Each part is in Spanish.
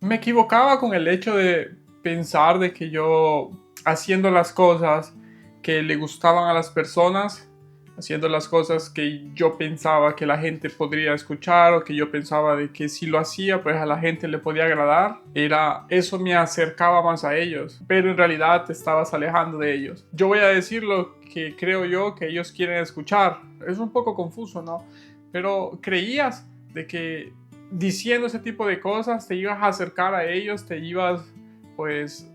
Me equivocaba con el hecho de pensar de que yo haciendo las cosas que le gustaban a las personas, haciendo las cosas que yo pensaba que la gente podría escuchar o que yo pensaba de que si lo hacía pues a la gente le podía agradar, eso me acercaba más a ellos, pero en realidad te estabas alejando de ellos. Yo voy a decir lo que creo yo que ellos quieren escuchar. Es un poco confuso, ¿no? Pero creías de que diciendo ese tipo de cosas te ibas a acercar a ellos, te ibas pues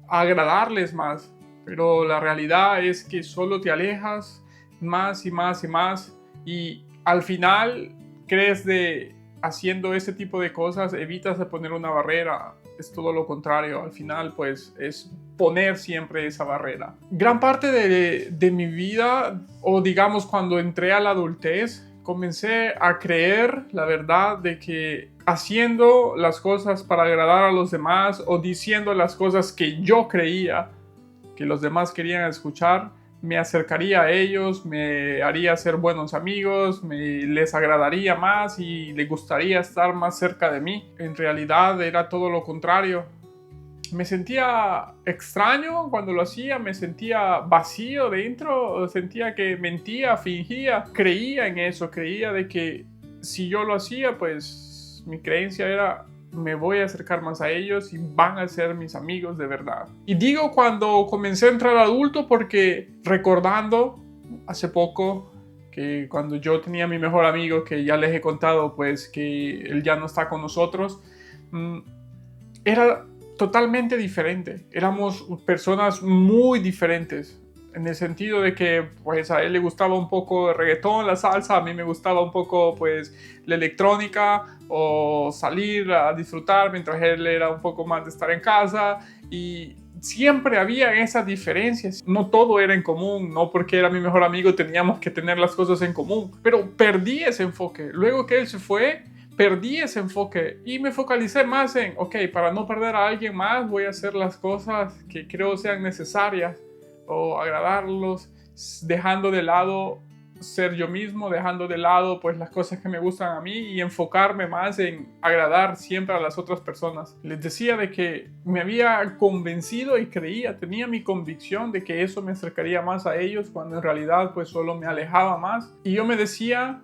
a agradarles más, pero la realidad es que solo te alejas más y más y más y al final crees de haciendo ese tipo de cosas evitas de poner una barrera. Es todo lo contrario, al final pues es poner siempre esa barrera. Gran parte de mi vida, o digamos cuando entré a la adultez, comencé a creer la verdad de que haciendo las cosas para agradar a los demás o diciendo las cosas que yo creía que los demás querían escuchar, me acercaría a ellos, me haría ser buenos amigos, les agradaría más y les gustaría estar más cerca de mí. En realidad era todo lo contrario. Me sentía extraño cuando lo hacía, me sentía vacío dentro, sentía que mentía, fingía, creía en eso, creía de que si yo lo hacía, pues mi creencia era me voy a acercar más a ellos y van a ser mis amigos de verdad. Y digo cuando comencé a entrar adulto porque recordando hace poco que cuando yo tenía a mi mejor amigo, que ya les he contado pues que él ya no está con nosotros, era totalmente diferente. Éramos personas muy diferentes. En el sentido de que pues a él le gustaba un poco el reggaetón, la salsa, a mí me gustaba un poco pues la electrónica o salir a disfrutar, mientras él era un poco más de estar en casa y siempre había esas diferencias. No todo era en común, no porque era mi mejor amigo teníamos que tener las cosas en común, pero perdí ese enfoque. Luego que él se fue, perdí ese enfoque y me focalicé más en, ok, para no perder a alguien más voy a hacer las cosas que creo sean necesarias o agradarlos, dejando de lado ser yo mismo, dejando de lado pues las cosas que me gustan a mí y enfocarme más en agradar siempre a las otras personas. Les decía de que me había convencido y creía, tenía mi convicción de que eso me acercaría más a ellos cuando en realidad pues solo me alejaba más. Y yo me decía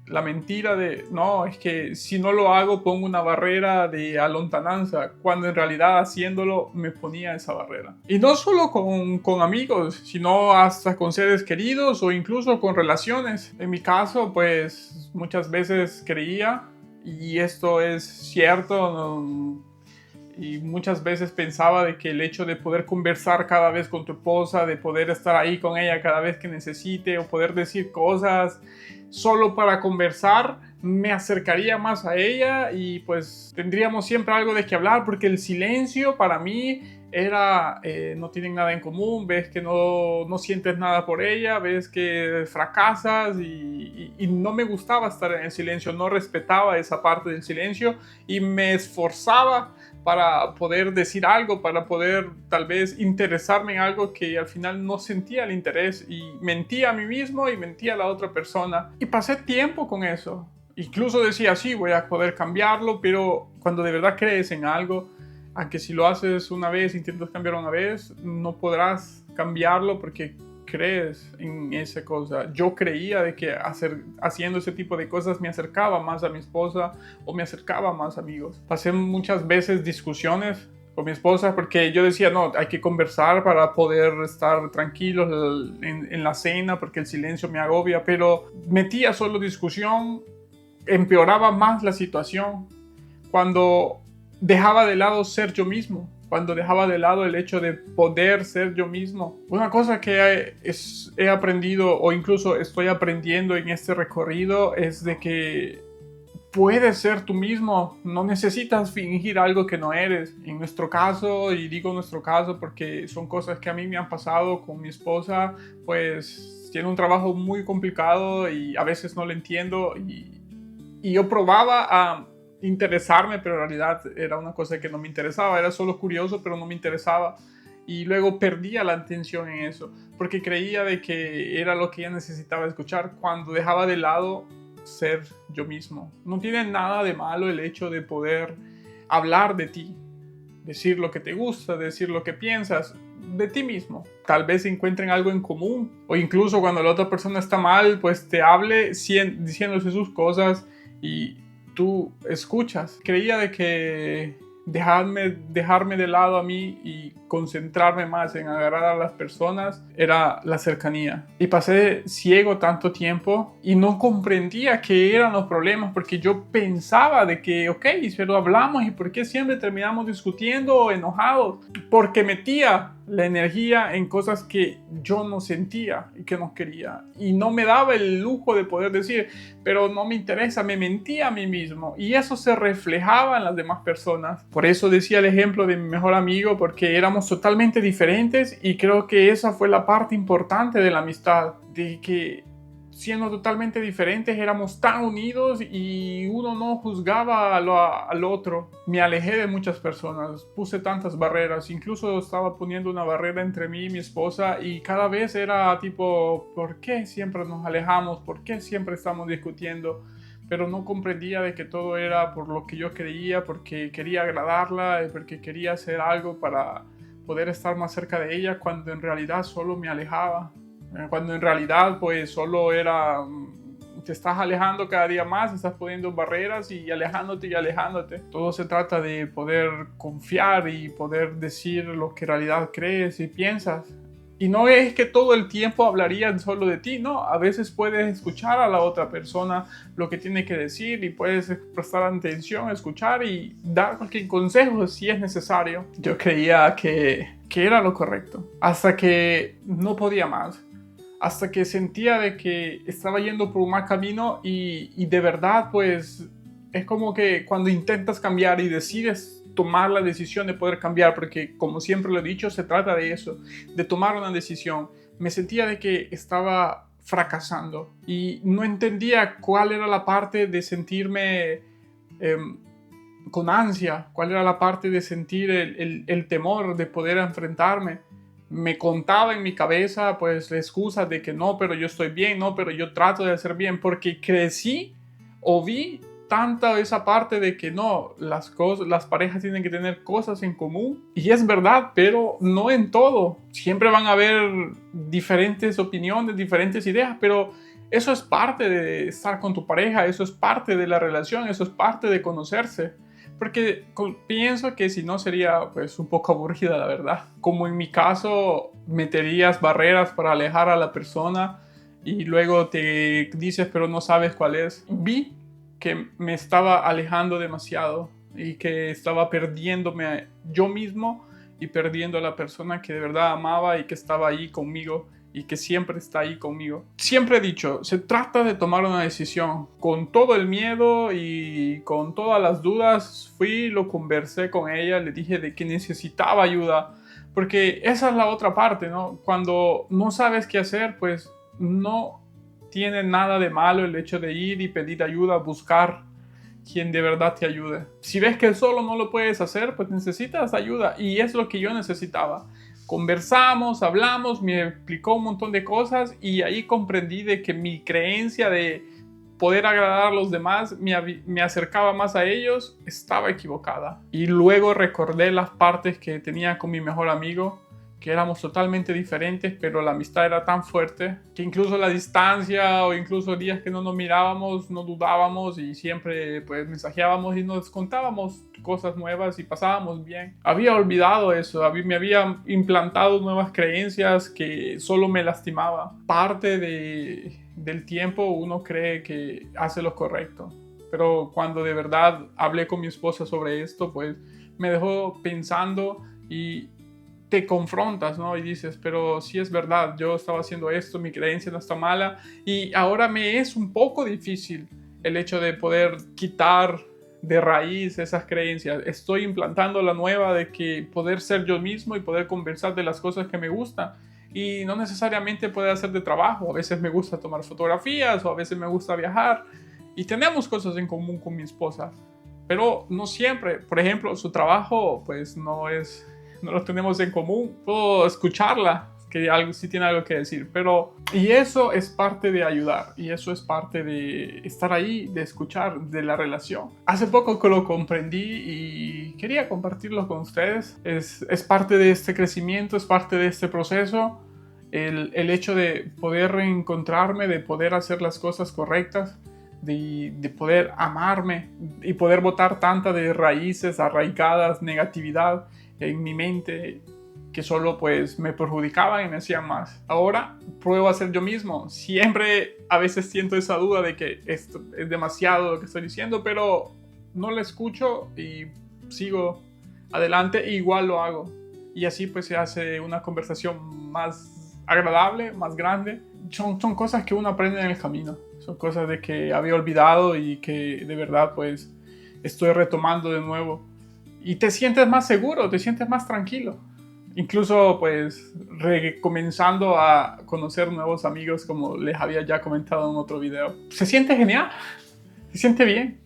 la mentira de, no, es que si no lo hago pongo una barrera de alontananza, cuando en realidad haciéndolo me ponía esa barrera. Y no solo con amigos, sino hasta con seres queridos o incluso con relaciones. En mi caso, pues muchas veces creía, y esto es cierto, y muchas veces pensaba de que el hecho de poder conversar cada vez con tu esposa, de poder estar ahí con ella cada vez que necesite o poder decir cosas solo para conversar, me acercaría más a ella y pues tendríamos siempre algo de qué hablar, porque el silencio para mí era no tienen nada en común, ves que no sientes nada por ella, ves que fracasas y no me gustaba estar en el silencio, no respetaba esa parte del silencio y me esforzaba para poder decir algo, para poder tal vez interesarme en algo que al final no sentía el interés y mentía a mí mismo y mentía a la otra persona. Y pasé tiempo con eso. Incluso decía, sí, voy a poder cambiarlo, pero cuando de verdad crees en algo, aunque si lo haces una vez, intentas cambiar una vez, no podrás cambiarlo porque crees en esa cosa. Yo creía de que haciendo ese tipo de cosas me acercaba más a mi esposa o me acercaba más a amigos. Pasé muchas veces discusiones con mi esposa porque yo decía, no, hay que conversar para poder estar tranquilos en la cena porque el silencio me agobia, pero metía solo discusión, empeoraba más la situación cuando dejaba de lado ser yo mismo, cuando dejaba de lado el hecho de poder ser yo mismo. Una cosa que he aprendido o incluso estoy aprendiendo en este recorrido es de que puedes ser tú mismo, no necesitas fingir algo que no eres. En nuestro caso, y digo nuestro caso porque son cosas que a mí me han pasado con mi esposa, pues tiene un trabajo muy complicado y a veces no lo entiendo y yo probaba a interesarme, pero en realidad era una cosa que no me interesaba, era solo curioso, pero no me interesaba. Y luego perdía la atención en eso, porque creía de que era lo que ella necesitaba escuchar cuando dejaba de lado ser yo mismo. No tiene nada de malo el hecho de poder hablar de ti, decir lo que te gusta, decir lo que piensas de ti mismo. Tal vez encuentren algo en común, o incluso cuando la otra persona está mal, pues te hable diciéndose sus cosas y tú escuchas. Creía de que dejarme de lado a mí y concentrarme más en agarrar a las personas era la cercanía. Y pasé ciego tanto tiempo y no comprendía qué eran los problemas, porque yo pensaba de que, ok, pero hablamos, y por qué siempre terminamos discutiendo o enojados, porque metía la energía en cosas que yo no sentía y que no quería, y no me daba el lujo de poder decir, pero no me interesa. Me mentía a mí mismo, y eso se reflejaba en las demás personas. Por eso decía el ejemplo de mi mejor amigo, porque éramos totalmente diferentes, y creo que esa fue la parte importante de la amistad, de que siendo totalmente diferentes éramos tan unidos y uno no juzgaba al otro. Me alejé de muchas personas, puse tantas barreras, incluso estaba poniendo una barrera entre mí y mi esposa, y cada vez era tipo, ¿por qué siempre nos alejamos? ¿Por qué siempre estamos discutiendo? Pero no comprendía de que todo era por lo que yo creía, porque quería agradarla, porque quería hacer algo para poder estar más cerca de ella, cuando en realidad solo me alejaba. Cuando en realidad pues solo era, te estás alejando cada día más, estás poniendo barreras y alejándote y alejándote. Todo se trata de poder confiar y poder decir lo que en realidad crees y piensas. Y no es que todo el tiempo hablarían solo de ti, no. A veces puedes escuchar a la otra persona lo que tiene que decir, y puedes prestar atención, escuchar y dar cualquier consejo si es necesario. Yo creía que era lo correcto, hasta que no podía más. Hasta que sentía de que estaba yendo por un mal camino, y de verdad pues es como que cuando intentas cambiar y decides tomar la decisión de poder cambiar, porque como siempre lo he dicho, se trata de eso, de tomar una decisión. Me sentía de que estaba fracasando y no entendía cuál era la parte de sentirme con ansia, cuál era la parte de sentir el temor de poder enfrentarme. Me contaba en mi cabeza pues la excusa de que no, pero yo estoy bien, no, pero yo trato de hacer bien, porque crecí o vi tanta esa parte de que no, las parejas tienen que tener cosas en común, y es verdad, pero no en todo. Siempre van a haber diferentes opiniones, diferentes ideas, pero eso es parte de estar con tu pareja, eso es parte de la relación, eso es parte de conocerse. Porque pienso que si no sería pues un poco aburrida, la verdad. Como en mi caso, meterías barreras para alejar a la persona y luego te dices pero no sabes cuál es. Vi que me estaba alejando demasiado y que estaba perdiéndome yo mismo y perdiendo a la persona que de verdad amaba y que estaba ahí conmigo y que siempre está ahí conmigo. Siempre he dicho, se trata de tomar una decisión. Con todo el miedo y con todas las dudas, lo conversé con ella, le dije de que necesitaba ayuda, porque esa es la otra parte, ¿no? Cuando no sabes qué hacer, pues no tiene nada de malo el hecho de ir y pedir ayuda, buscar quien de verdad te ayude. Si ves que solo no lo puedes hacer, pues necesitas ayuda, y es lo que yo necesitaba. Conversamos, hablamos, me explicó un montón de cosas, y ahí comprendí de que mi creencia de poder agradar a los demás me acercaba más a ellos, estaba equivocada. Y luego recordé las partes que tenía con mi mejor amigo, que éramos totalmente diferentes, pero la amistad era tan fuerte que incluso la distancia o incluso días que no nos mirábamos, no dudábamos y siempre pues mensajeábamos y nos contábamos cosas nuevas y pasábamos bien. Había olvidado eso, me había implantado nuevas creencias que solo me lastimaba. Parte del tiempo uno cree que hace lo correcto, pero cuando de verdad hablé con mi esposa sobre esto, pues me dejó pensando y te confrontas, ¿no? Y dices, pero sí es verdad, yo estaba haciendo esto, mi creencia no está mala, y ahora me es un poco difícil el hecho de poder quitar de raíz esas creencias. Estoy implantando la nueva de que poder ser yo mismo y poder conversar de las cosas que me gustan, y no necesariamente puede hacer de trabajo. A veces me gusta tomar fotografías o a veces me gusta viajar, y tenemos cosas en común con mi esposa, pero no siempre. Por ejemplo, su trabajo pues no lo tenemos en común. Puedo escucharla, que algo, sí tiene algo que decir, pero y eso es parte de ayudar y eso es parte de estar ahí, de escuchar, de la relación. Hace poco que lo comprendí y quería compartirlo con ustedes. Es parte de este crecimiento, es parte de este proceso, el hecho de poder reencontrarme, de poder hacer las cosas correctas, de poder amarme y poder botar tanta de raíces arraigadas, negatividad en mi mente que solo pues me perjudicaban y me hacían más. Ahora pruebo a ser yo mismo. Siempre a veces siento esa duda de que esto es demasiado lo que estoy diciendo, pero no lo escucho y sigo adelante e igual lo hago. Y así pues se hace una conversación más agradable, más grande. Son cosas que uno aprende en el camino. Son cosas de que había olvidado y que de verdad pues estoy retomando de nuevo. Y te sientes más seguro, te sientes más tranquilo. Incluso pues recomenzando a conocer nuevos amigos como les había ya comentado en otro video. Se siente genial, se siente bien.